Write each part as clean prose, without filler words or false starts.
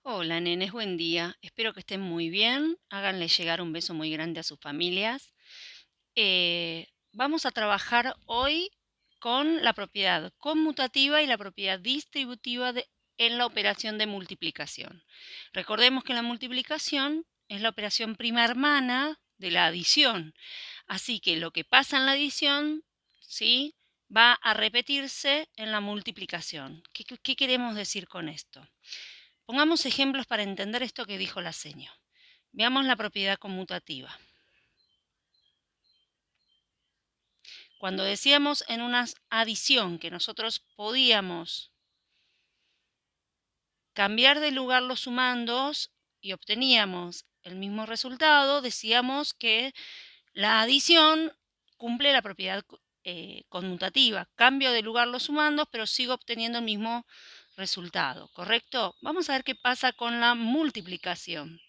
Hola, nenes, buen día. Espero que estén muy bien. Háganle llegar un beso muy grande a sus familias. Vamos a trabajar hoy con la propiedad conmutativa y la propiedad distributiva en la operación de multiplicación. Recordemos que la multiplicación es la operación prima hermana de la adición. Así que lo que pasa en la adición, ¿sí?, va a repetirse en la multiplicación. ¿Qué queremos decir con esto? Pongamos ejemplos para entender esto que dijo la seño. Veamos la propiedad conmutativa. Cuando decíamos en una adición que nosotros podíamos cambiar de lugar los sumandos y obteníamos el mismo resultado, decíamos que la adición cumple la propiedad conmutativa. Cambio de lugar los sumandos, pero sigo obteniendo el mismo resultado, ¿correcto? Vamos a ver qué pasa con la multiplicación.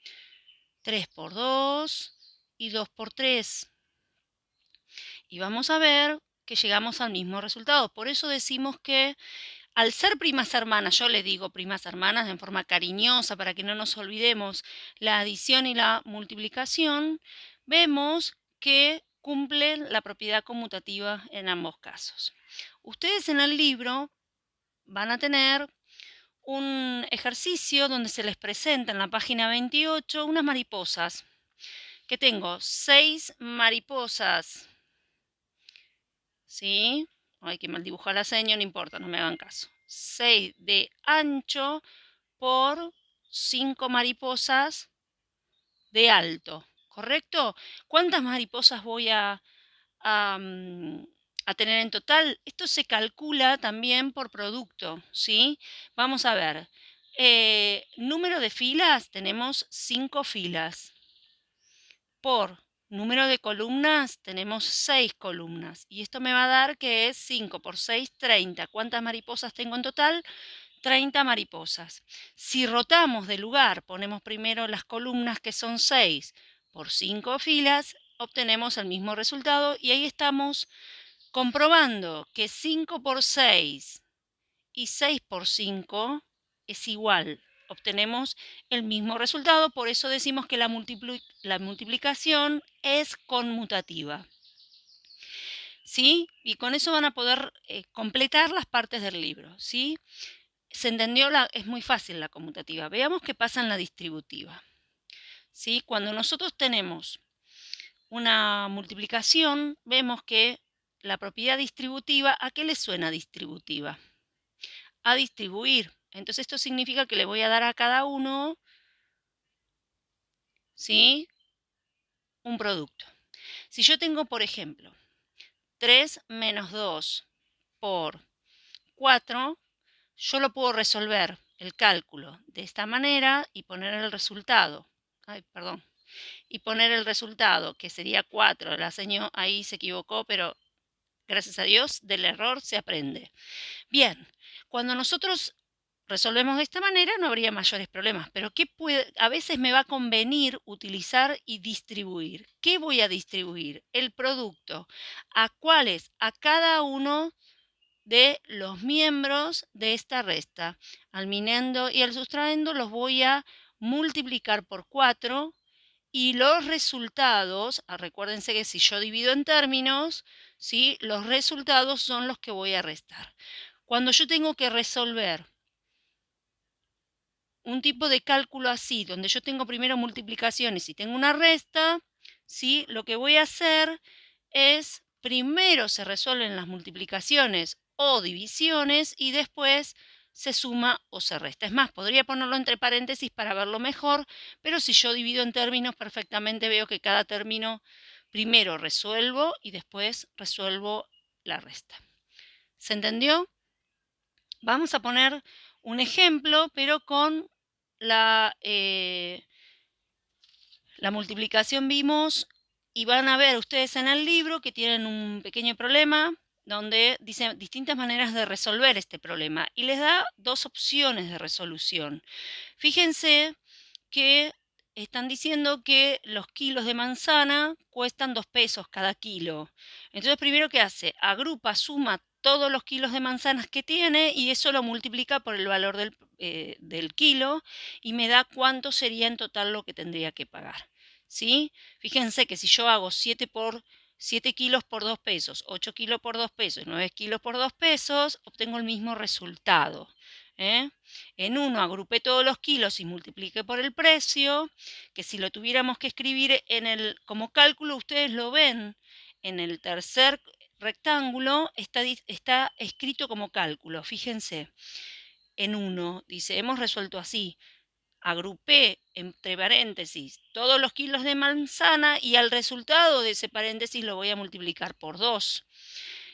3 por 2 y 2 por 3. Y vamos a ver que llegamos al mismo resultado. Por eso decimos que al ser primas hermanas, yo le digo primas hermanas en forma cariñosa para que no nos olvidemos la adición y la multiplicación, vemos que cumplen la propiedad conmutativa en ambos casos. Ustedes en el libro van a tener un ejercicio donde se les presenta en la página 28 unas mariposas, que tengo 6 mariposas, ¿sí? Ay, que mal dibujar la seña, no importa, no me hagan caso. 6 de ancho por 5 mariposas de alto, ¿correcto? ¿Cuántas mariposas voy a, mm, a tener en total? Esto se calcula también por producto, ¿sí? Vamos a ver. Número de filas, tenemos 5 filas. Por número de columnas, tenemos 6 columnas. Y esto me va a dar que es 5 por 6, 30. ¿Cuántas mariposas tengo en total? 30 mariposas. Si rotamos de lugar, ponemos primero las columnas que son 6 por 5 filas, obtenemos el mismo resultado y ahí estamos comprobando que 5 por 6 y 6 por 5 es igual. Obtenemos el mismo resultado, por eso decimos que la multiplicación es conmutativa. ¿Sí? Y con eso van a poder completar las partes del libro. ¿Sí? ¿Se entendió? Es muy fácil la conmutativa. Veamos qué pasa en la distributiva. ¿Sí? Cuando nosotros tenemos una multiplicación, vemos que la propiedad distributiva, ¿a qué le suena distributiva? A distribuir. Entonces esto significa que le voy a dar a cada uno, ¿sí?, un producto. Si yo tengo, por ejemplo, 3 menos 2 por 4, yo lo puedo resolver el cálculo de esta manera y poner el resultado. Y poner el resultado, que sería 4. La seño ahí se equivocó, pero gracias a Dios del error se aprende. Bien, cuando nosotros resolvemos de esta manera no habría mayores problemas, pero a veces me va a convenir utilizar y distribuir. ¿Qué voy a distribuir? El producto. ¿A cuáles? A cada uno de los miembros de esta resta. Al minendo y al sustraendo los voy a multiplicar por 4 y los resultados, recuérdense que si yo divido en términos, ¿sí?, los resultados son los que voy a restar. Cuando yo tengo que resolver un tipo de cálculo así, donde yo tengo primero multiplicaciones y tengo una resta, ¿sí?, lo que voy a hacer es, primero se resuelven las multiplicaciones o divisiones y después se suma o se resta. Es más, podría ponerlo entre paréntesis para verlo mejor, pero si yo divido en términos, perfectamente veo que cada término primero resuelvo y después resuelvo la resta. ¿Se entendió? Vamos a poner un ejemplo, pero con la multiplicación vimos, y van a ver ustedes en el libro que tienen un pequeño problema donde dice distintas maneras de resolver este problema y les da 2 opciones de resolución. Fíjense que están diciendo que los kilos de manzana cuestan 2 pesos cada kilo. Entonces, primero, ¿qué hace? Agrupa, suma todos los kilos de manzanas que tiene y eso lo multiplica por el valor del kilo y me da cuánto sería en total lo que tendría que pagar. ¿Sí? Fíjense que si yo hago 7 kilos por 2 pesos, 8 kilos por 2 pesos, 9 kilos por 2 pesos, obtengo el mismo resultado. ¿Eh? En uno agrupé todos los kilos y multipliqué por el precio, que si lo tuviéramos que escribir como cálculo, ustedes lo ven, en el tercer rectángulo está escrito como cálculo. Fíjense, en uno dice, hemos resuelto así. Agrupé entre paréntesis todos los kilos de manzana y al resultado de ese paréntesis lo voy a multiplicar por 2.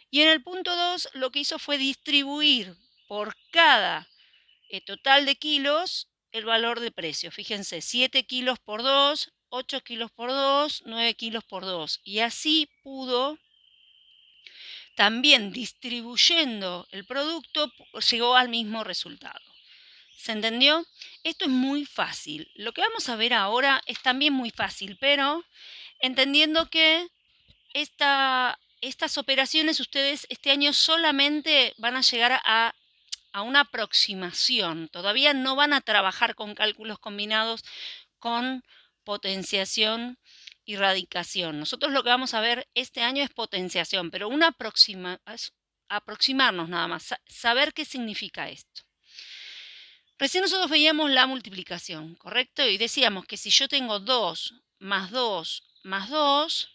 Y en el punto 2 lo que hizo fue distribuir por cada total de kilos el valor de precio. Fíjense, 7 kilos por 2, 8 kilos por 2, 9 kilos por 2. Y así pudo, también distribuyendo el producto, llegó al mismo resultado. ¿Se entendió? Esto es muy fácil. Lo que vamos a ver ahora es también muy fácil, pero entendiendo que estas operaciones ustedes este año solamente van a llegar a una aproximación. Todavía no van a trabajar con cálculos combinados con potenciación y radicación. Nosotros lo que vamos a ver este año es potenciación, pero aproximarnos nada más, saber qué significa esto. Recién nosotros veíamos la multiplicación, ¿correcto? Y decíamos que si yo tengo 2 más 2 más 2,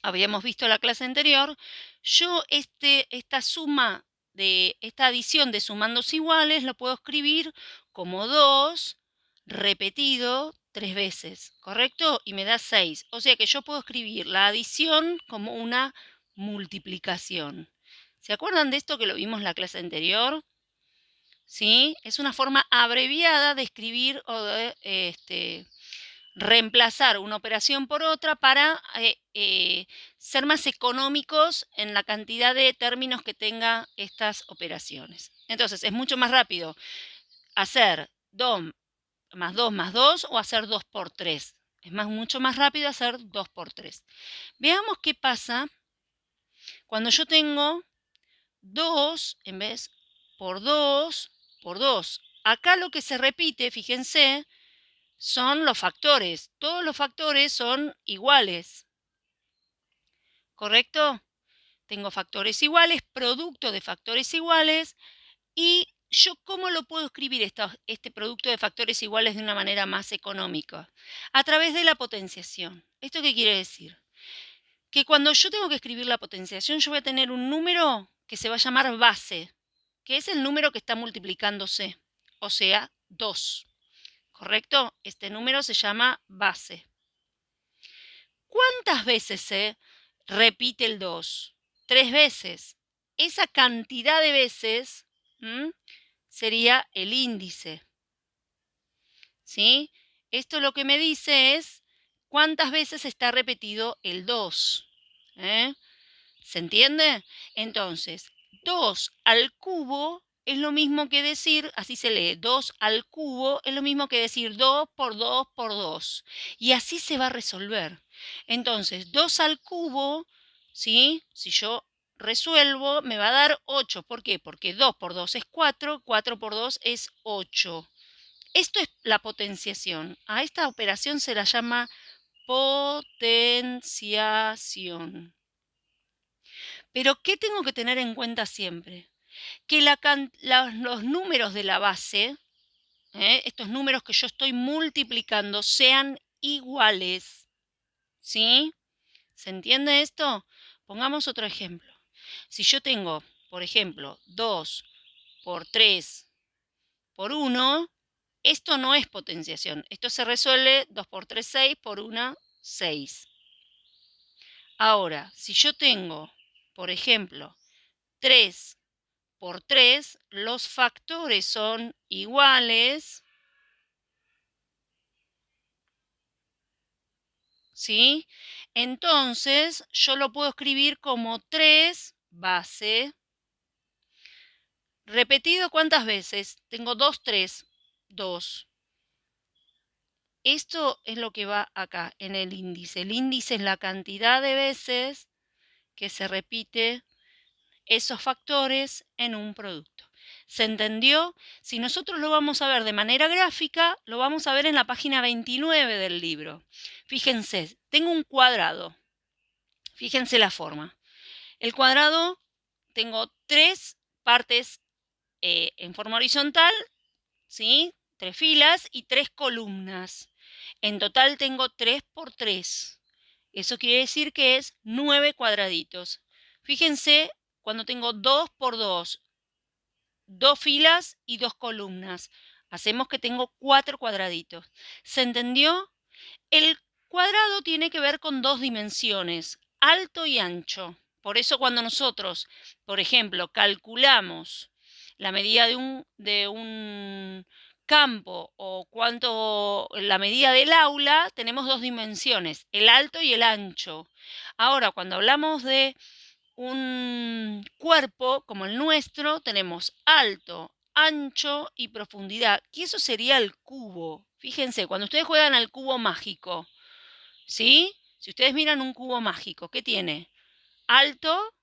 habíamos visto la clase anterior, yo esta suma de esta adición de sumandos iguales lo puedo escribir como 2 repetido 3 veces, ¿correcto? Y me da 6. O sea que yo puedo escribir la adición como una multiplicación. ¿Se acuerdan de esto que lo vimos en la clase anterior? ¿Sí? Es una forma abreviada de escribir o de reemplazar una operación por otra para ser más económicos en la cantidad de términos que tenga estas operaciones. Entonces, es mucho más rápido hacer 2 más 2 más 2 o hacer 2 por 3. Es mucho más rápido hacer 2 por 3. Veamos qué pasa cuando yo tengo 2 en vez por 2 por 2. Acá lo que se repite, fíjense, son los factores. Todos los factores son iguales. ¿Correcto? Tengo factores iguales, producto de factores iguales. ¿Y yo cómo lo puedo escribir este producto de factores iguales de una manera más económica? A través de la potenciación. ¿Esto qué quiere decir? Que cuando yo tengo que escribir la potenciación, yo voy a tener un número que se va a llamar base, que es el número que está multiplicándose, o sea, 2. ¿Correcto? Este número se llama base. ¿Cuántas veces se repite el 2? 3 veces. Esa cantidad de veces sería el índice. ¿Sí? Esto lo que me dice es cuántas veces está repetido el 2. ¿Se entiende? Entonces, 2 al cubo es lo mismo que decir, así se lee, 2 al cubo es lo mismo que decir 2 por 2 por 2. Y así se va a resolver. Entonces, 2 al cubo, ¿sí? Si yo resuelvo, me va a dar 8. ¿Por qué? Porque 2 por 2 es 4, 4 por 2 es 8. Esto es la potenciación. A esta operación se la llama potenciación. Pero, ¿qué tengo que tener en cuenta siempre? Que los números de la base, estos números que yo estoy multiplicando, sean iguales. ¿Sí? ¿Se entiende esto? Pongamos otro ejemplo. Si yo tengo, por ejemplo, 2 por 3 por 1, esto no es potenciación. Esto se resuelve 2 por 3, 6, por 1, 6. Ahora, si yo tengo, por ejemplo, 3 por 3, los factores son iguales, ¿sí? Entonces, yo lo puedo escribir como 3 base. Repetido, ¿cuántas veces? Tengo 2, 3, 2. Esto es lo que va acá en el índice. El índice es la cantidad de veces que se repite esos factores en un producto. ¿Se entendió? Si nosotros lo vamos a ver de manera gráfica, lo vamos a ver en la página 29 del libro. Fíjense, tengo un cuadrado. Fíjense la forma. El cuadrado, tengo 3 partes en forma horizontal, ¿sí? 3 filas y 3 columnas. En total tengo 3 por 3. Eso quiere decir que es 9 cuadraditos. Fíjense cuando tengo 2 por 2, 2 filas y 2 columnas. Hacemos que tengo 4 cuadraditos. ¿Se entendió? El cuadrado tiene que ver con 2 dimensiones, alto y ancho. Por eso cuando nosotros, por ejemplo, calculamos la medida de un campo o la medida del aula, tenemos 2 dimensiones, el alto y el ancho. Ahora, cuando hablamos de un cuerpo como el nuestro, tenemos alto, ancho y profundidad, que eso sería el cubo. Fíjense, cuando ustedes juegan al cubo mágico, ¿sí? Si ustedes miran un cubo mágico, ¿qué tiene? Alto,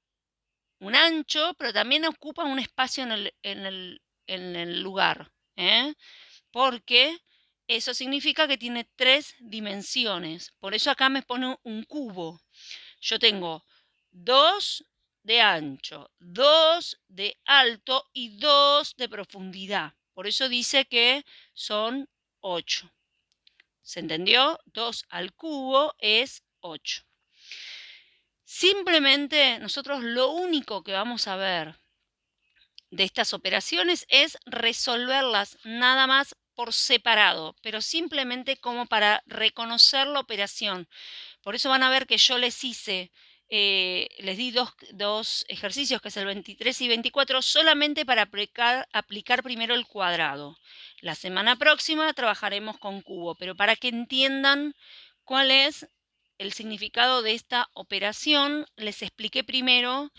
un ancho, pero también ocupa un espacio en el lugar, ¿eh? Porque eso significa que tiene 3 dimensiones. Por eso acá me pone un cubo. Yo tengo 2 de ancho, 2 de alto y 2 de profundidad. Por eso dice que son 8. ¿Se entendió? 2 al cubo es 8. Simplemente nosotros lo único que vamos a ver de estas operaciones es resolverlas nada más por separado, pero simplemente como para reconocer la operación. Por eso van a ver que yo les hice, les di dos ejercicios, que es el 23 y 24, solamente para aplicar primero el cuadrado. La semana próxima trabajaremos con cubo, pero para que entiendan cuál es el significado de esta operación, les expliqué primero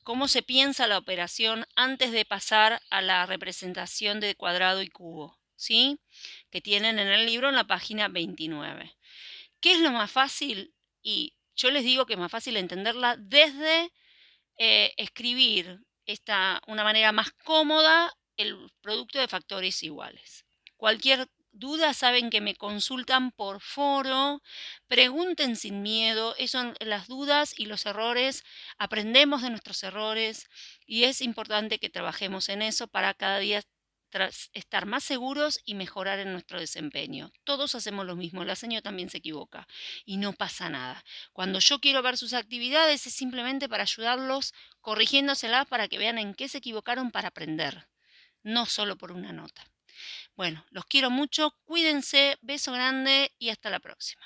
cómo se piensa la operación antes de pasar a la representación de cuadrado y cubo, ¿sí? Que tienen en el libro en la página 29. ¿Qué es lo más fácil? Y yo les digo que es más fácil entenderla desde escribir una manera más cómoda el producto de factores iguales. Cualquier duda saben que me consultan por foro, pregunten sin miedo, son las dudas y los errores, aprendemos de nuestros errores y es importante que trabajemos en eso para cada día estar más seguros y mejorar en nuestro desempeño. Todos hacemos lo mismo, la seño también se equivoca y no pasa nada. Cuando yo quiero ver sus actividades es simplemente para ayudarlos corrigiéndoselas para que vean en qué se equivocaron para aprender, no solo por una nota. Bueno, los quiero mucho, cuídense, beso grande y hasta la próxima.